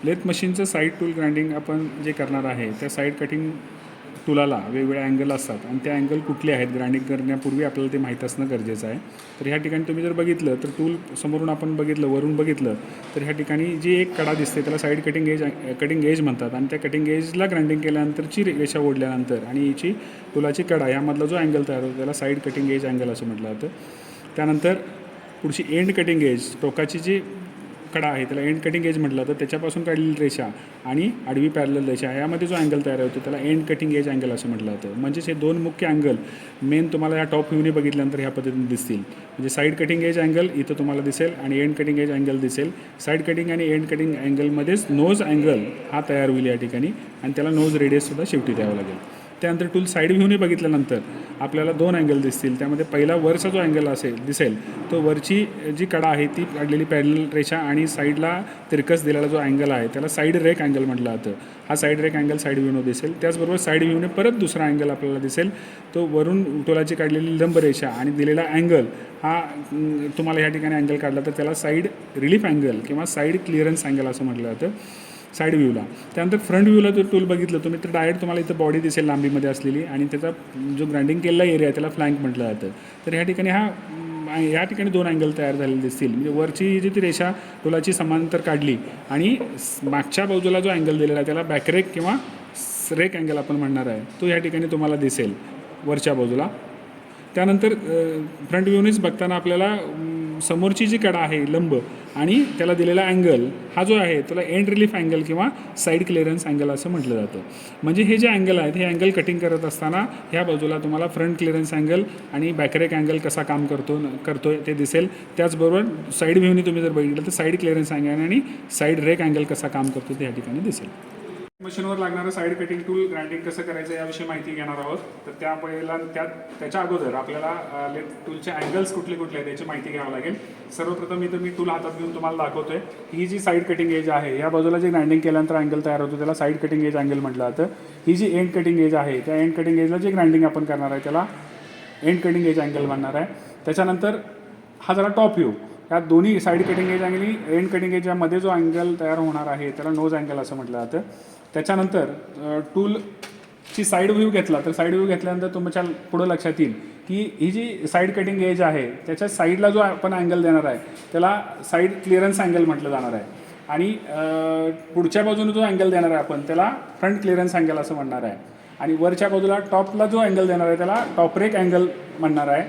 Lathe मशीनचं side tool grinding आपण जे करणार आहे त्या साईड कटिंग टूलाला वेगवेगळे अँगल असतात आणि त्या अँगल कुठले आहेत ग्राइंडिंग करण्यापूर्वी आपल्याला ते माहीत असणं गरजेचं आहे. तर ह्या ठिकाणी तुम्ही जर बघितलं तर टूल समोरून आपण बघितलं, वरून बघितलं तर ह्या ठिकाणी जी एक कडा दिसते त्याला साईड कटिंग एज म्हणतात आणि त्या कटिंग एजला ग्राइंडिंग केल्यानंतरची रेषा ओढल्यानंतर आणि हिची टूलाची कडा यामधला जो अँगल तयार होतो त्याला साईड कटिंग एज अँगल असं म्हटलं जातं. त्यानंतर पुढची एंड कटिंग एज, टोकाची जी कडा आहे त्याला एंड कटिंग एज म्हटलं तर त्याच्यापासून काढलेली रेषा आणि आडवी पॅरलल रेषा यामध्ये जो अँगल तयार होतो त्याला एंड कटिंग एज अँगल असं म्हटलं जातं. म्हणजेच हे दोन मुख्य अँगल मेन तुम्हाला या टॉप व्ह्यूने बघितल्यानंतर ह्या पद्धतीने दिसतील. म्हणजे साईड कटिंग एज अँगल इथं तुम्हाला दिसेल आणि एंड कटिंग एज अँगल दिसेल. साईड कटिंग आणि एंड कटिंग अँगलमध्येच नोज अँगल हा तयार होईल या ठिकाणी आणि त्याला नोज रेडियससुद्धा शेवटी द्यावं लागेल. त्यानंतर टूल साईड व्ह्यूने बघितल्यानंतर आपल्याला दोन अँगल दिसतील. त्यामध्ये पहिला वरचा जो अँगल दिसेल तो वरची जी कडा आहे ती काढलेली पॅरलल रेषा आणि साईडला तिरकस दिलेला जो अँगल आहे त्याला साईड रेक अँगल म्हटलं जातं. हा साईड रेक अँगल साईड व्ह्यूने दिसेल. त्याचबरोबर साईड व्ह्यूने परत दुसरा अँगल आपल्याला दिसेल. तो वरून टोलाची काढलेली लंब रेषा आणि दिलेला अँगल हा तुम्हाला ह्या ठिकाणी अँगल काढला तर त्याला साईड रिलीफ अँगल किंवा साईड क्लिअरन्स अँगल असं म्हटलं जातं साईड व्ह्यूला. त्यानंतर फ्रंट व्ह्यूला जर टूल बघितलं तुम्ही तर डायरेक्ट तुम्हाला इथं बॉडी दिसेल लांबीमध्ये असलेली आणि त्याचा जो ग्राइंडिंग केलेला एरिया आहे त्याला फ्लँक म्हटलं जातं. तर ह्या ठिकाणी या ठिकाणी दोन अँगल तयार झालेले दिसतील. म्हणजे वरची जी ती रेषा टोलाची समांतर काढली आणि मागच्या बाजूला जो अँगल दिलेला आहे त्याला बॅकरेक किंवा रेक अँगल आपण म्हणणार आहे तो या ठिकाणी तुम्हाला दिसेल वरच्या बाजूला. त्यानंतर फ्रंट व्ह्यूनेच बघताना आपल्याला समोरची जी कडा आहे लंब आणि त्याला दिलेला अँगल हा जो आहे त्याला एंड रिलीफ अँगल किंवा साईड क्लिअरन्स अँगल असं म्हटलं जातं. म्हणजे हे जे अँगल आहेत हे अँगल कटिंग करत असताना ह्या बाजूला तुम्हाला फ्रंट क्लिअरन्स अँगल आणि बॅकरेक अँगल कसा काम करतोय ते दिसेल. त्याचबरोबर साईड व्ह्यूने तुम्ही जर बघितलं तर साईड क्लिअरन्स अँगल आणि साईड रेक अँगल कसा काम करतो ते या ठिकाणी दिसेल. मशीनवर लागणारं साईड कटिंग टूल ग्राइंडिंग कसं करायचं याविषयी माहिती घेणार आहोत. तर त्याच्या अगोदर आपल्याला लेथ टूलचे अँगल्स कुठले कुठले आहेत याची माहिती घ्यावं लागेल. सर्वप्रथम मी टूल हातात घेऊन तुम्हाला दाखवतोय. ही जी साईड कटिंग एज आहे या बाजूला जे ग्राइंडिंग केल्यानंतर अँगल तयार होतो त्याला साईड कटिंग एज अँगल म्हटलं जातं. ही जी एंड कटिंग एज आहे त्या एंड कटिंग एजला जे ग्राइंडिंग आपण करणार आहे त्याला एंड कटिंग एज अँगल म्हणणार आहे. त्याच्यानंतर हा जरा टॉप व्ह्यू, या दोन्ही साईड कटिंग एज आणि एंड कटिंग एज यामध्ये जो अँगल तयार होणार आहे त्याला नोज अँगल असं म्हटलं जातं. त्याच्यानंतर टूलची साईड व्ह्यू घेतला तर साईड व्ह्यू घेतल्यानंतर तुमच्या पुढं लक्षात येईल की ही जी साईड कटिंग एज आहे त्याच्या साईडला जो आपण अँगल देणार आहे त्याला साईड क्लिअरन्स अँगल म्हटलं जाणार आहे आणि पुढच्या बाजूने जो अँगल देणार आहे आपण त्याला फ्रंट क्लिअरन्स अँगल असं म्हणणार आहे आणि वरच्या बाजूला टॉपला जो अँगल देणार आहे त्याला टॉप रेक अँगल म्हणणार आहे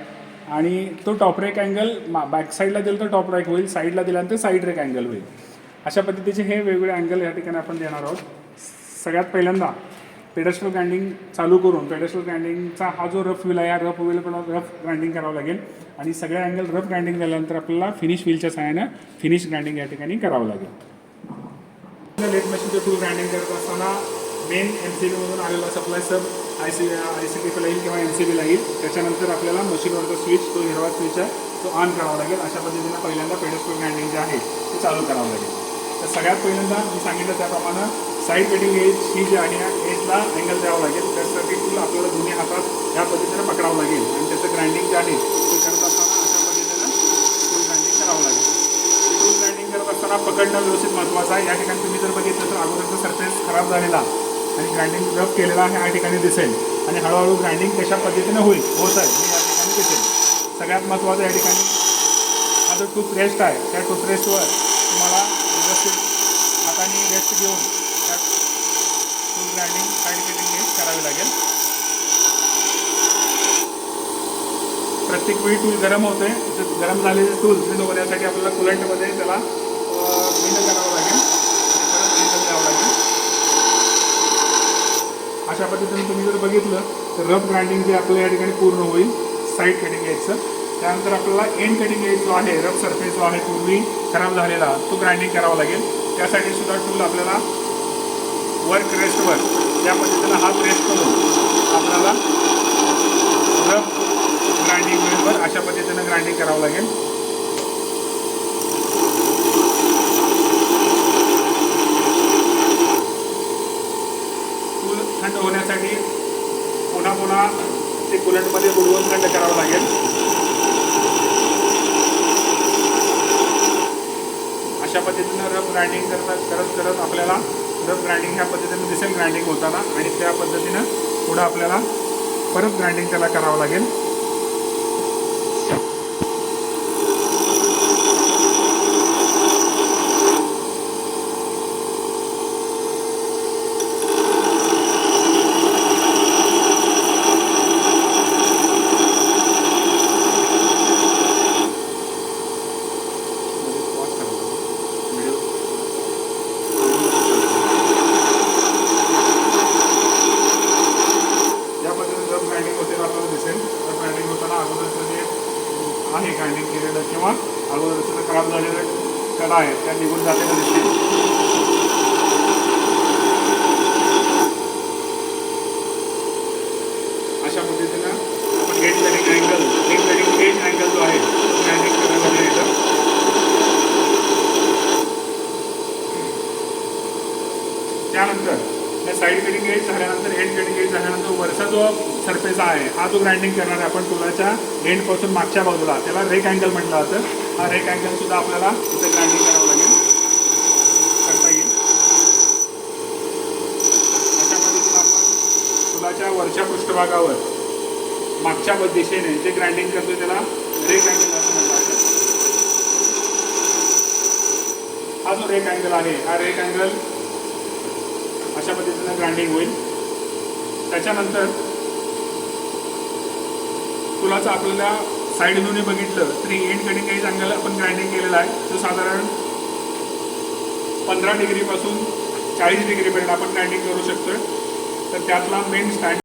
आणि तो टॉप रेक अँगल बॅक साईडला दिलं तर टॉप रेक होईल, साईडला दिल्यानंतर साईड रेक अँगल होईल. अशा पद्धतीचे हे वेगवेगळे अँगल या ठिकाणी आपण देणार आहोत. सगळ्यात पहिल्यांदा पेडेस्टल ग्राइंडिंग चालू करून पेडेस्टल ग्राइंडिंगचा हा जो रफ व्हील आहे या रफ व्हीलला रफ ग्राइंडिंग करावं लागेल आणि सगळे अँगल रफ ग्राइंडिंग झाल्यानंतर आपल्याला फिनिश व्हीलच्या सहाय्यानं फिनिश ग्राइंडिंग या ठिकाणी करावं लागेल. लेथ मशीनचं टूल ग्राइंडिंग करत असताना मेन MCBमधून आलेला सप्लाय सब ICTला येईल किंवा MCBला येईल. त्याच्यानंतर आपल्याला मशीनवरचा स्विच तो हिरवा स्विच आहे तो ऑन करावा लागेल. अशा पद्धतीनं पहिल्यांदा पेडेस्टल ग्राइंडिंग जे आहे ते चालू करावं लागेल. तर सगळ्यात पहिल्यांदा मी सांगितलं त्याप्रमाणे साईड कटिंग एज ही जी आहे या एजला अँगल द्यावं लागेल. त्यासाठी टूल आपल्याला दोन्ही हातात या पद्धतीनं पकडावं लागेल आणि त्याचं ग्राइंडिंग जे आहे ते करत असताना अशा पद्धतीनं टूल ग्राइंडिंग करावं लागेल. टूल ग्राइंडिंग करत असताना पकडणं व्यवस्थित महत्त्वाचं आहे. या ठिकाणी तुम्ही जर बघितलं तर अगोदरचा सरफेस खराब झालेला आणि ग्राइंडिंग रफ केलेला ह्या ठिकाणी दिसेल आणि हळूहळू ग्राइंडिंग कशा पद्धतीनं होत आहे हे या ठिकाणी दिसेल. सगळ्यात महत्त्वाचं या ठिकाणी हा जो टूथपेस्ट आहे त्या टूथपेस्टवर तुम्हाला व्यवस्थित हाताने रेस्ट घेऊन त्या टूल ग्राइंडिंग साईड कटिंग करावी लागेल. प्रत्येक वेळी टूल गरम होते, गरम झालेले टूल थंड होण्यासाठी आपल्याला कुलंटमध्ये त्याला क्लीन करावं लागेल आणि परत क्लीन द्यावं लागेल. अशा पद्धतीने तुम्ही जर बघितलं तर रफ ग्राइंडिंग जे आपलं या ठिकाणी पूर्ण होईल साईड कटिंग एजचं. त्यानंतर आपल्याला एंड कटिंग एज जो आहे रफ सरफेस जो आहे पूर्वी खराब झालेला तो ग्राइंडिंग करावा लागेल. त्यासाठी सुद्धा टूल आपल्याला वर्क रेस्टवर त्या पद्धतीनं हात रेस्ट करून आपल्याला रफ ग्राइंडिंग वेळेवर अशा पद्धतीनं ग्राइंडिंग करावं लागेल. टूल थंड होण्यासाठी पुन्हा ते कुलंटमध्ये बुडवून थंड करावं लागेल. अशा पद्धतीनं रफ ग्राइंडिंग करत करत आपल्याला रफ ग्राइंडिंग ह्या पद्धतीने दिसेल ग्राइंडिंग होताना, आणि त्या पद्धतीनं पुढं आपल्याला परत ग्राइंडिंग त्याला करावं लागेल. आहे ग्राइंडिंग केलेलं किंवा अगोदरचं खराब झालेलं कडा आहे त्या निघून जातेलं दिसते. अशा पद्धतीनं आपण एज कटिंग अँगल जो आहे ग्राइंडिंग करण्यामध्ये येतं. त्यानंतर त्या साईड कटिंग एज झाल्यानंतर एंड कटिंग एज झाल्यानंतर वरचा जो सरफेस आहे हा जो ग्राइंडिंग करणार आहे आपण टुलाच्या एंडपासून मागच्या बाजूला, त्याला रेक अँगल म्हटलं जातं. हा रेक अँगलसुद्धा आपल्याला इथं ग्राइंडिंग करावं लागेल, करता येईल. अशा पद्धतीनं आपण टुलाच्या वरच्या पृष्ठभागावर मागच्या दिशेने जे ग्राइंडिंग करतो त्याला रेक अँगल असं म्हटलं जातं. हा जो रेक अँगल आहे हा रेक अँगल अशा पद्धतीनं ग्राइंडिंग होईल. त्याच्यानंतर टुलाचं आपल्याला साईड व्ह्यूने बघितलं तरी एंड कटिंग एज अँगल आपण ग्राइंडिंग केलेला आहे तो साधारण 15 डिग्रीपासून 40 डिग्रीपर्यंत आपण ग्राइंडिंग करू शकतो. तर त्यातला मेन स्टँड